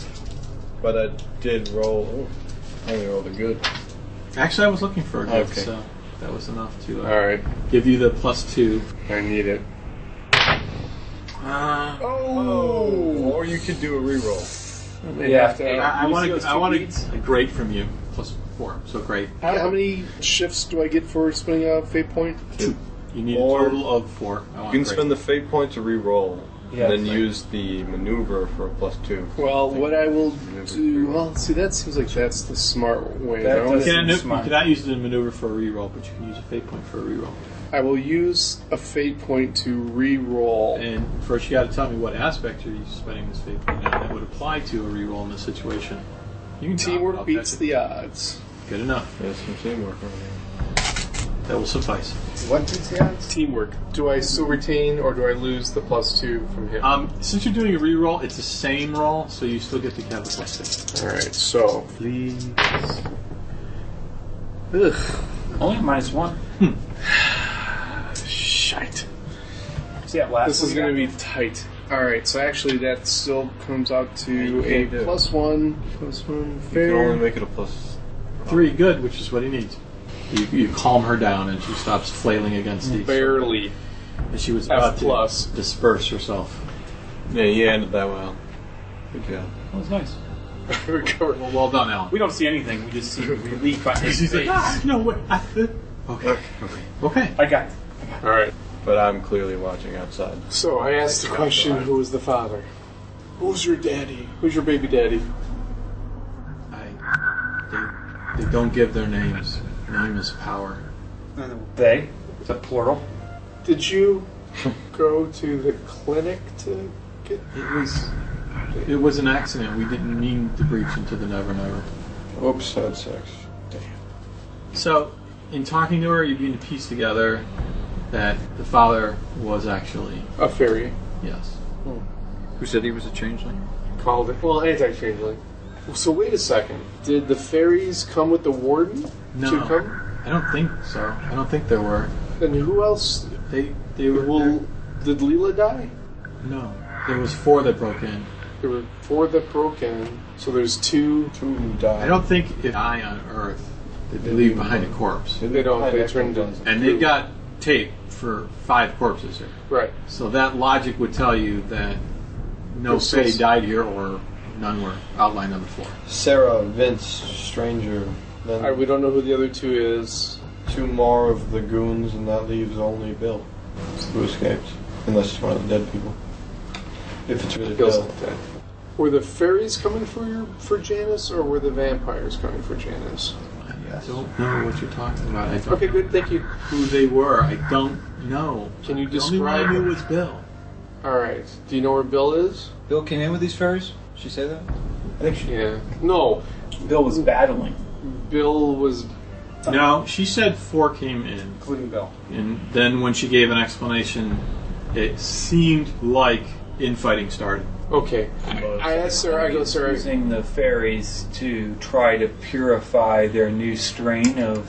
Speaker 4: But I did roll... I only rolled a good.
Speaker 2: Actually, I was looking for a good,
Speaker 4: Okay.
Speaker 2: so that was enough to
Speaker 8: Alright,
Speaker 2: give you the +2.
Speaker 8: I need it.
Speaker 4: Or you could do a reroll.
Speaker 2: I want a great from you. +4, so great.
Speaker 8: How many shifts do I get for spending a fate point?
Speaker 2: 2. You need
Speaker 4: Or
Speaker 2: a total of 4.
Speaker 4: You can spend the fate point to reroll, and then use the maneuver for a +2.
Speaker 8: Well, what I will do... Well, see, that seems like that's the smart way.
Speaker 2: You cannot use the maneuver for a reroll, but you can use a fate point for a reroll.
Speaker 8: I will use a fate point to re-roll.
Speaker 2: And first you got to tell me what aspect you're spending this fate point on that would apply to a reroll in this situation. You can
Speaker 8: Teamwork beats the odds.
Speaker 2: Good enough.
Speaker 4: There's some teamwork over here.
Speaker 2: That will suffice.
Speaker 6: What beats the odds?
Speaker 8: Teamwork. Do I still retain, or do I lose the +2 from him?
Speaker 2: Since you're doing a reroll, it's the same roll, so you still get to have a +6.
Speaker 8: Alright, so...
Speaker 2: Please.
Speaker 8: Ugh.
Speaker 5: Only -1.
Speaker 8: Shite.
Speaker 5: See that last
Speaker 8: This is going to be tight. Alright, so actually that still comes out to a +1. +1,
Speaker 4: You
Speaker 8: fair.
Speaker 4: can only make it a +3.
Speaker 2: Good, which is what he needs. You calm her down, and she stops flailing against the...
Speaker 8: Barely.
Speaker 2: And she was
Speaker 8: F
Speaker 2: about
Speaker 8: plus.
Speaker 2: to disperse herself.
Speaker 4: Yeah, you ended that well. Good job.
Speaker 5: That was nice.
Speaker 2: Well done, Allan.
Speaker 5: We don't see anything. We just see relief on his face.
Speaker 2: No, what? Okay.
Speaker 5: I got it.
Speaker 8: Alright.
Speaker 4: But I'm clearly watching outside.
Speaker 8: So I asked the question, who is the father? Who's your daddy? Who's your baby daddy?
Speaker 2: They don't give their names. Name is power.
Speaker 5: They? Is that plural?
Speaker 8: Did you go to the clinic to get...
Speaker 2: It was an accident. We didn't mean to breach into the Never Never.
Speaker 4: Oops, had sex. Damn.
Speaker 2: So, in talking to her, you begin to piece together that the father was actually,
Speaker 8: A fairy.
Speaker 2: yes.
Speaker 3: Who said he was a changeling?
Speaker 8: Called it. Well, anti-changeling. So wait a second. Did the fairies come with the warden?
Speaker 2: No,
Speaker 8: To come?
Speaker 2: I don't think so. I don't think there were.
Speaker 8: Then who else?
Speaker 2: They were.
Speaker 8: Well, did Leela die?
Speaker 2: No, there was 4 that broke in.
Speaker 8: There were 4 that broke in. So there's 2.
Speaker 4: 2 who died.
Speaker 2: I don't think if die on Earth, they leave behind a corpse.
Speaker 8: They don't. They turned in.
Speaker 2: And they've got tape for 5 corpses here.
Speaker 8: Right.
Speaker 2: So that logic would tell you that no
Speaker 8: There's
Speaker 2: Fae
Speaker 8: 6.
Speaker 2: died here, or none were outlined on the floor.
Speaker 4: Sarah, Vince, Stranger. Then
Speaker 8: We don't know who the other 2 is.
Speaker 4: 2 more of the goons, and that leaves only Bill, who escaped. Unless it's one of the dead people. If it's really
Speaker 8: Bill's
Speaker 4: Bill.
Speaker 8: not dead. Were the fairies coming for Janice, or were the vampires coming for Janice?
Speaker 2: I don't know what you're talking about. I don't
Speaker 8: Okay,
Speaker 2: know
Speaker 8: good. Thank you.
Speaker 2: who they were. I don't know.
Speaker 8: Can you
Speaker 2: The only one I
Speaker 8: describe?
Speaker 2: knew was Bill.
Speaker 8: All right. Do you know where Bill is?
Speaker 3: Bill came in with these fairies? Did she say that? I think she.
Speaker 8: Yeah. No.
Speaker 5: Bill was battling.
Speaker 8: Bill was.
Speaker 2: No, she said 4 came in.
Speaker 6: Including Bill.
Speaker 2: And then when she gave an explanation, it seemed like infighting started.
Speaker 8: Okay. I asked Sarah. I go, Sarah.
Speaker 5: Using the fairies to try to purify their new strain of.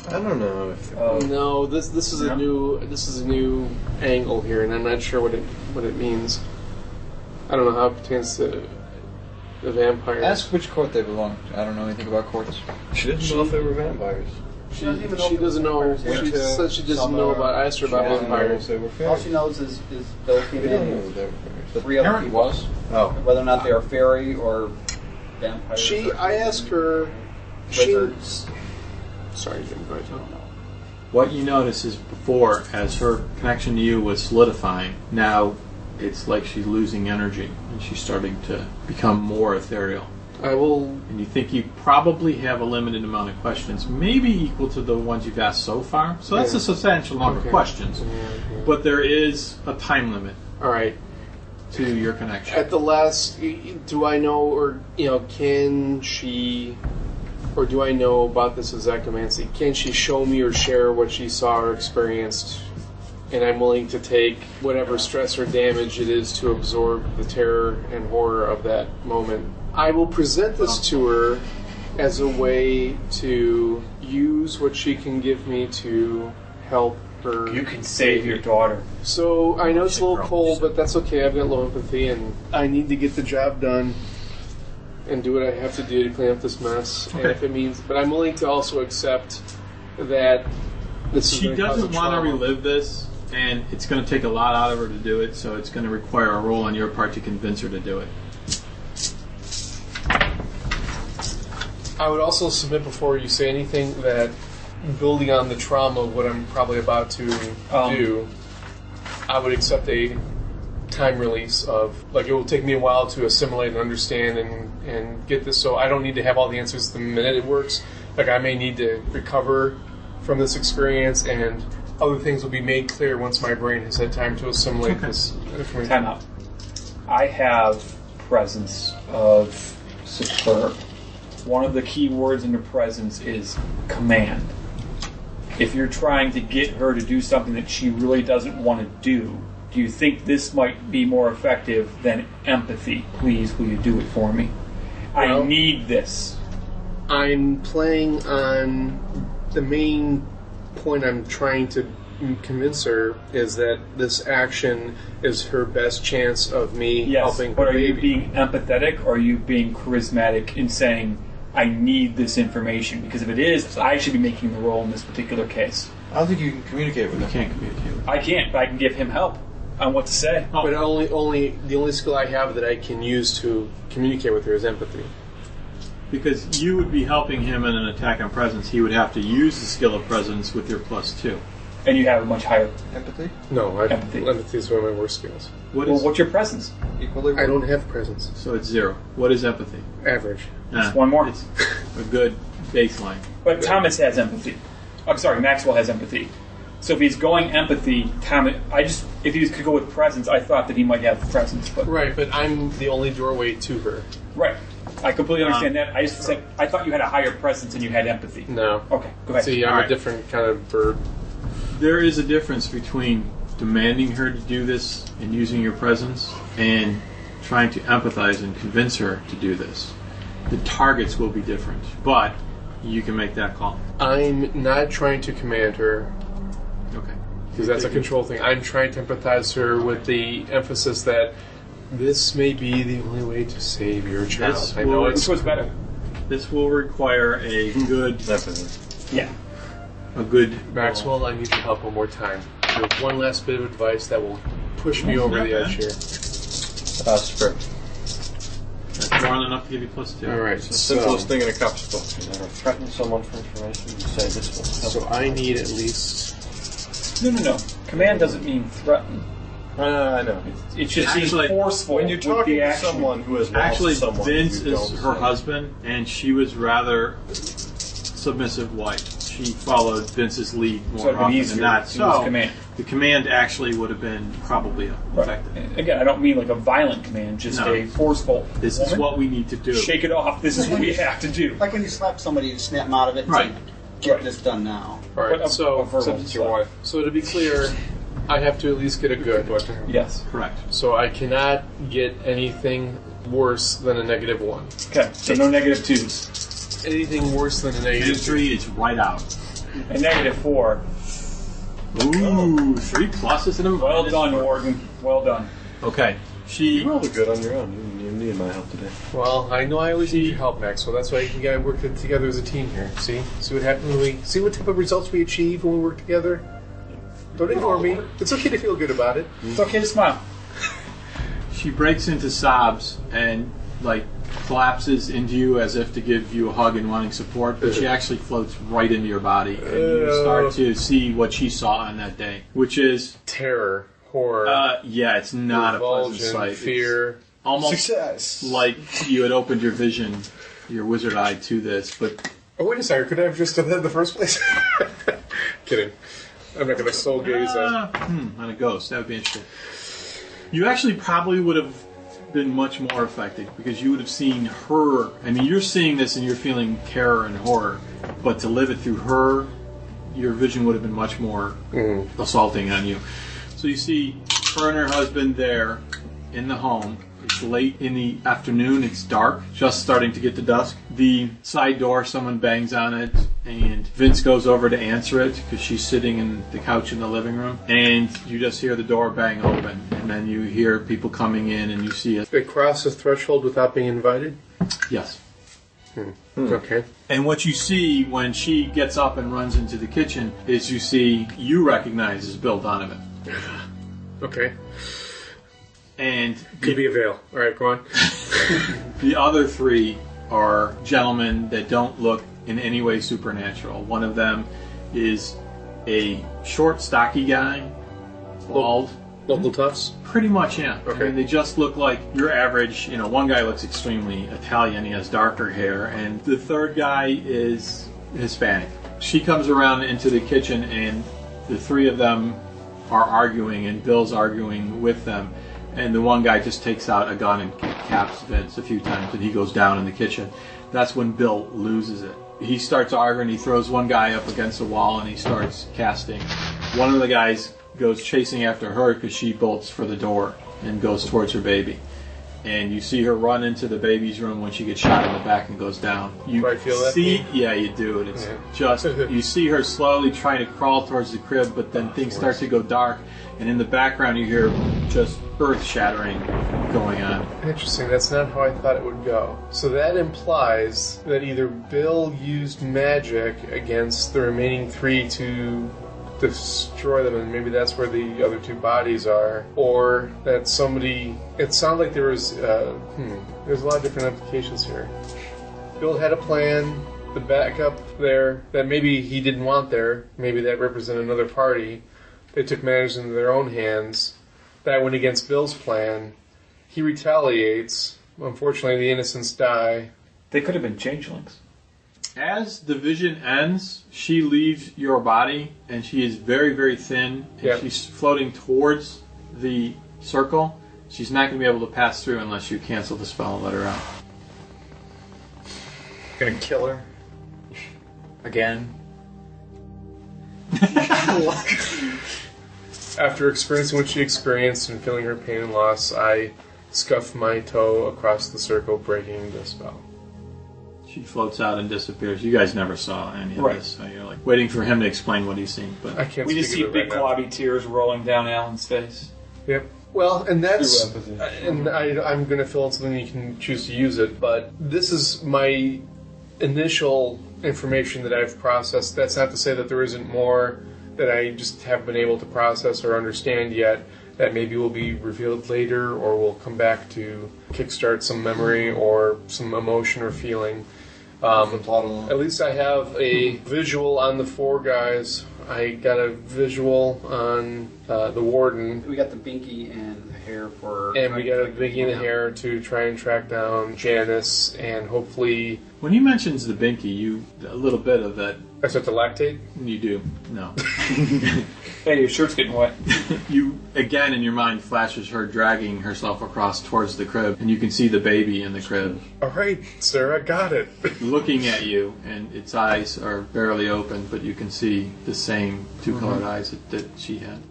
Speaker 4: I don't know if.
Speaker 8: No, this is a new angle here, and I'm not sure what it means. I don't know how it pertains to the vampires.
Speaker 3: Ask which court they belong to. I don't know anything about courts.
Speaker 4: She didn't know if they were vampires.
Speaker 8: She doesn't know. She said she doesn't know about. I asked her about vampires.
Speaker 4: They were
Speaker 6: All
Speaker 4: fairies.
Speaker 6: she knows is Bill came
Speaker 4: We don't know
Speaker 6: in
Speaker 4: if they were
Speaker 6: with
Speaker 4: fairies.
Speaker 6: 3 other
Speaker 3: Parent
Speaker 6: people.
Speaker 3: was.
Speaker 4: Oh.
Speaker 6: Whether or not they are fairy or vampires.
Speaker 8: I asked her.
Speaker 6: Wizards.
Speaker 8: Sorry, Jim. Go ahead.
Speaker 2: What you notice is before, as her connection to you was solidifying, now it's like she's losing energy and she's starting to become more ethereal.
Speaker 8: I will.
Speaker 2: And you think you probably have a limited amount of questions, maybe equal to the ones you've asked so far. So that's
Speaker 8: Yeah.
Speaker 2: a substantial number of
Speaker 8: Okay.
Speaker 2: questions. But there is a time limit
Speaker 8: All right.
Speaker 2: to your connection.
Speaker 8: At the last, do I know, or can she, or do I know about this as Echomancy? Can she show me or share what she saw or experienced? And I'm willing to take whatever stress or damage it is to absorb the terror and horror of that moment. I will present this to her as a way to use what she can give me to help her.
Speaker 5: You can save your daughter.
Speaker 8: So I know it's a little cold, but that's okay. I've got low empathy, and I need to get the job done and do what I have to do to clean up this mess. And if it means, but I'm willing to also accept that this is
Speaker 2: She
Speaker 8: gonna cause
Speaker 2: doesn't
Speaker 8: a
Speaker 2: want to
Speaker 8: trauma.
Speaker 2: relive this, and it's going to take a lot out of her to do it, so it's going to require a role on your part to convince her to do it.
Speaker 8: I would also submit before you say anything that building on the trauma of what I'm probably about to do, I would accept a time release of, like, it will take me a while to assimilate and understand and get this, so I don't need to have all the answers the minute it works. Like, I may need to recover from this experience, and other things will be made clear once my brain has had time to assimilate this information.
Speaker 5: Time out. I have presence of superb. One of the key words in the presence is command. If you're trying to get her to do something that she really doesn't want to do you think this might be more effective than empathy? Please, will you do it for me?
Speaker 8: Well,
Speaker 5: I need this.
Speaker 8: I'm playing on the main point I'm trying to convince her is that this action is her best chance of me
Speaker 5: Yes,
Speaker 8: helping
Speaker 5: but
Speaker 8: her
Speaker 5: are you
Speaker 8: baby.
Speaker 5: being empathetic or are you being charismatic in saying, I need this information? Because if it is, I should be making the role in this particular case.
Speaker 3: I don't think you can communicate with
Speaker 2: You
Speaker 3: them.
Speaker 2: can't communicate with
Speaker 5: I can't, but I can give him help on what to say.
Speaker 8: But the only skill I have that I can use to communicate with her is empathy.
Speaker 2: because you would be helping him in an attack on presence. He would have to use the skill of presence with your +2.
Speaker 5: And you have a much higher.
Speaker 3: Empathy?
Speaker 8: No,
Speaker 5: Empathy.
Speaker 8: empathy is one of my worst skills.
Speaker 2: What
Speaker 5: Well,
Speaker 2: is
Speaker 5: what's your presence?
Speaker 3: Equally?
Speaker 8: I don't have presence.
Speaker 2: so it's 0. What is empathy?
Speaker 8: Average.
Speaker 5: Just one more.
Speaker 2: It's a good baseline.
Speaker 5: But Thomas has empathy. I'm sorry, Maxwell has empathy. So if he's going empathy, Thomas, if he could go with presence, I thought that he might have presence. But
Speaker 8: Right, but I'm the only doorway to her.
Speaker 5: right, I completely understand that. I just said I thought you had a higher presence and you had empathy.
Speaker 8: No.
Speaker 5: Okay, go ahead.
Speaker 8: See, I'm a different kind of bird.
Speaker 2: There is a difference between demanding her to do this and using your presence and trying to empathize and convince her to do this. The targets will be different, but you can make that call.
Speaker 8: I'm not trying to command her.
Speaker 2: Okay.
Speaker 8: Because that's a control thing. I'm trying to empathize her with the emphasis that this may be the only way to save your child.
Speaker 2: This
Speaker 8: I know
Speaker 2: will-
Speaker 8: it's
Speaker 5: Which was better?
Speaker 2: This will require a good,
Speaker 5: Yeah.
Speaker 8: Maxwell, I need your help one more time. You have one last bit of advice that will push me over the edge here.
Speaker 4: Script.
Speaker 2: That's more than enough to give you +2.
Speaker 8: All right.
Speaker 4: It's the simplest thing in a cop's book. You never threaten someone for information. You say this will help.
Speaker 8: So I need at least...
Speaker 5: No. Command doesn't mean threaten.
Speaker 4: I know.
Speaker 5: It's just
Speaker 2: Actually,
Speaker 5: being forceful
Speaker 4: When you're
Speaker 5: with
Speaker 4: talking
Speaker 5: the
Speaker 4: to
Speaker 5: action.
Speaker 4: someone who has lost
Speaker 2: Actually,
Speaker 4: someone,
Speaker 2: Vince
Speaker 4: you
Speaker 2: is
Speaker 4: don't
Speaker 2: her
Speaker 4: say.
Speaker 2: husband, and she was rather submissive wife. She followed Vince's lead
Speaker 5: So
Speaker 2: more
Speaker 5: it'd been
Speaker 2: often
Speaker 5: easier
Speaker 2: than not.
Speaker 5: to
Speaker 2: So
Speaker 5: use command.
Speaker 2: the command actually would have been probably effective.
Speaker 5: Again, I don't mean like a violent command, just
Speaker 2: No.
Speaker 5: a forceful.
Speaker 2: This is
Speaker 5: woman,
Speaker 2: what we need to do.
Speaker 5: Shake it off. This is what we have to do.
Speaker 6: Like when you slap somebody, you snap them out of it and
Speaker 2: Right.
Speaker 6: say, get this done now.
Speaker 8: All right,
Speaker 5: But a
Speaker 8: so
Speaker 5: verbal
Speaker 4: It's your wife.
Speaker 8: to be clear, I have to at least get a good.
Speaker 5: Yes.
Speaker 2: Correct.
Speaker 8: So I cannot get anything worse than a -1.
Speaker 5: Okay. So no -2s.
Speaker 8: Anything worse than a -2.
Speaker 2: 3 is right out.
Speaker 5: And -4.
Speaker 2: Ooh, 3 pluses and a
Speaker 5: Well
Speaker 2: minus.
Speaker 5: done, Warden. Well done.
Speaker 2: Okay. She
Speaker 4: You rolled good on your own. You need my help today.
Speaker 8: Well, I know I always need your help, Max, so that's why we gotta work together as a team here. See what happens when we see what type of results we achieve when we work together. Don't ignore me. It's okay to feel good about it.
Speaker 5: It's okay to smile.
Speaker 2: she breaks into sobs and like collapses into you as if to give you a hug and wanting support, but she actually floats right into your body, and you start to see what she saw on that day, which is
Speaker 8: Terror, horror,
Speaker 2: yeah, it's not a pleasant
Speaker 8: revulsion,
Speaker 2: sight.
Speaker 8: fear.
Speaker 2: It's almost
Speaker 4: Success.
Speaker 2: like you had opened your vision, your wizard eye to this, but
Speaker 8: Oh, wait a second. Could I have just done that in the first place? Kidding. I'm not going to soul gaze on.
Speaker 2: on a ghost. That would be interesting. You actually probably would have been much more affected because you would have seen her. I mean, you're seeing this and you're feeling terror and horror, but to live it through her, your vision would have been much more assaulting on you. So you see her and her husband there in the home. It's late in the afternoon. It's dark, just starting to get to dusk. The side door, someone bangs on it, and Vince goes over to answer it because she's sitting in the couch in the living room. And you just hear the door bang open, and then you hear people coming in, and you see it.
Speaker 8: They cross the threshold without being invited?
Speaker 2: Yes.
Speaker 8: Okay.
Speaker 2: And what you see when she gets up and runs into the kitchen is you recognize as Bill Donovan.
Speaker 8: Okay.
Speaker 2: And
Speaker 8: Could be a veil. All right, go on.
Speaker 2: the other 3 are gentlemen that don't look in any way supernatural. One of them is a short, stocky guy, bald.
Speaker 8: Local toughs?
Speaker 2: Pretty much, yeah.
Speaker 8: Okay.
Speaker 2: I mean, they just look like your average, one guy looks extremely Italian, he has darker hair, and the third guy is Hispanic. She comes around into the kitchen, and the 3 of them are arguing, and Bill's arguing with them. And the one guy just takes out a gun and caps Vince a few times, and he goes down in the kitchen. That's when Bill loses it. He starts arguing, he throws one guy up against the wall, and he starts casting. One of the guys goes chasing after her because she bolts for the door and goes towards her baby. And you see her run into the baby's room when she gets shot in the back and goes down. You
Speaker 8: Do I feel that
Speaker 2: see,
Speaker 8: pain?
Speaker 2: yeah, you do, and it's
Speaker 8: Yeah.
Speaker 2: just you see her slowly trying to crawl towards the crib, but then things start to go dark, and in the background you hear just earth-shattering going on.
Speaker 8: Interesting. That's not how I thought it would go. So that implies that either Bill used magic against the remaining 3 to destroy them, and maybe that's where the other 2 bodies are, or that somebody... It sounded like there was... There's a lot of different implications here. Bill had a plan, the backup there, that maybe he didn't want there. Maybe that represented another party. They took matters into their own hands. That went against Bill's plan. He retaliates. Unfortunately, the innocents die.
Speaker 5: They could have been changelings.
Speaker 2: As the vision ends, she leaves your body, and she is very, very thin, and
Speaker 8: Yep.
Speaker 2: she's floating towards the circle. She's not going to be able to pass through unless you cancel the spell and let her out.
Speaker 5: Gonna kill her again.
Speaker 8: After experiencing what she experienced and feeling her pain and loss, I scuff my toe across the circle, breaking the spell.
Speaker 2: She floats out and disappears. You guys never saw any of
Speaker 5: Right.
Speaker 2: this, so you're like waiting for him to explain what he's seen. But
Speaker 8: I can't
Speaker 5: We just see
Speaker 8: speak of
Speaker 5: big
Speaker 8: it right now.
Speaker 5: globby tears rolling down Alan's face.
Speaker 8: Yep. Well, and that's,
Speaker 3: True empathy.
Speaker 8: and I'm going to fill in something you can choose to use it, but this is my initial information that I've processed. That's not to say that there isn't more that I just haven't been able to process or understand yet, that maybe will be revealed later or will come back to kickstart some memory or some emotion or feeling. At least I have a visual on the 4 guys. I got a visual on the Warden.
Speaker 6: We got the binky and the hair for...
Speaker 8: And we got a Binky in the hair to try and track down Janice, and hopefully...
Speaker 2: when he mentions the binky, a little bit of that,
Speaker 8: I start to lactate?
Speaker 2: you do. No.
Speaker 5: Hey, your shirt's getting wet.
Speaker 2: You, again, in your mind, flashes her dragging herself across towards the crib, and you can see the baby in the crib
Speaker 8: Alright, Sarah, got it.
Speaker 2: looking at you, and its eyes are barely open, but you can see the same two-colored eyes that she had.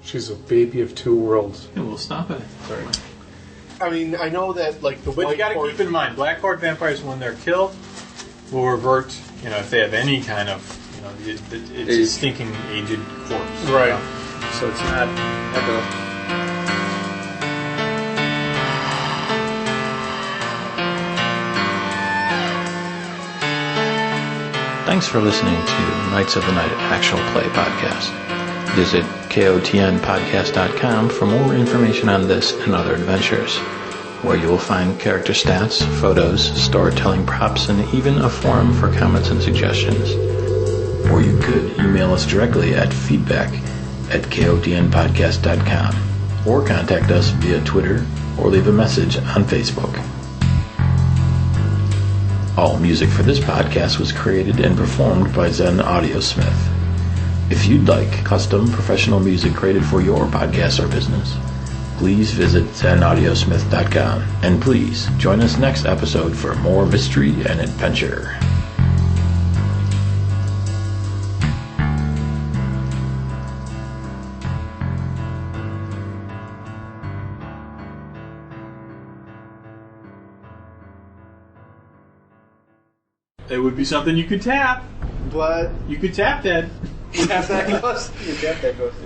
Speaker 8: She's a baby of 2 worlds.
Speaker 2: And we'll stop it.
Speaker 8: Sorry. I mean, I know that, like, the
Speaker 2: But you
Speaker 8: white
Speaker 2: got to
Speaker 8: horde-
Speaker 2: keep in mind, Black Horde vampires, when they're killed, will revert. If they have any kind of, it's a stinking aged corpse.
Speaker 8: Right.
Speaker 2: So it's not ever.
Speaker 1: Thanks for listening to Knights of the Night Actual Play podcast. Visit kotnpodcast.com for more information on this and other adventures, where you will find character stats, photos, storytelling props, and even a forum for comments and suggestions. Or you could email us directly at feedback@kotnpodcast.com, or contact us via Twitter or leave a message on Facebook. All music for this podcast was created and performed by Zen Audiosmith. If you'd like custom professional music created for your podcast or business, please visit zenaudiosmith.com, and please join us next episode for more mystery and adventure.
Speaker 2: It would be something you could tap.
Speaker 6: But
Speaker 2: You could tap that.
Speaker 6: you have that ghost. You get that ghost.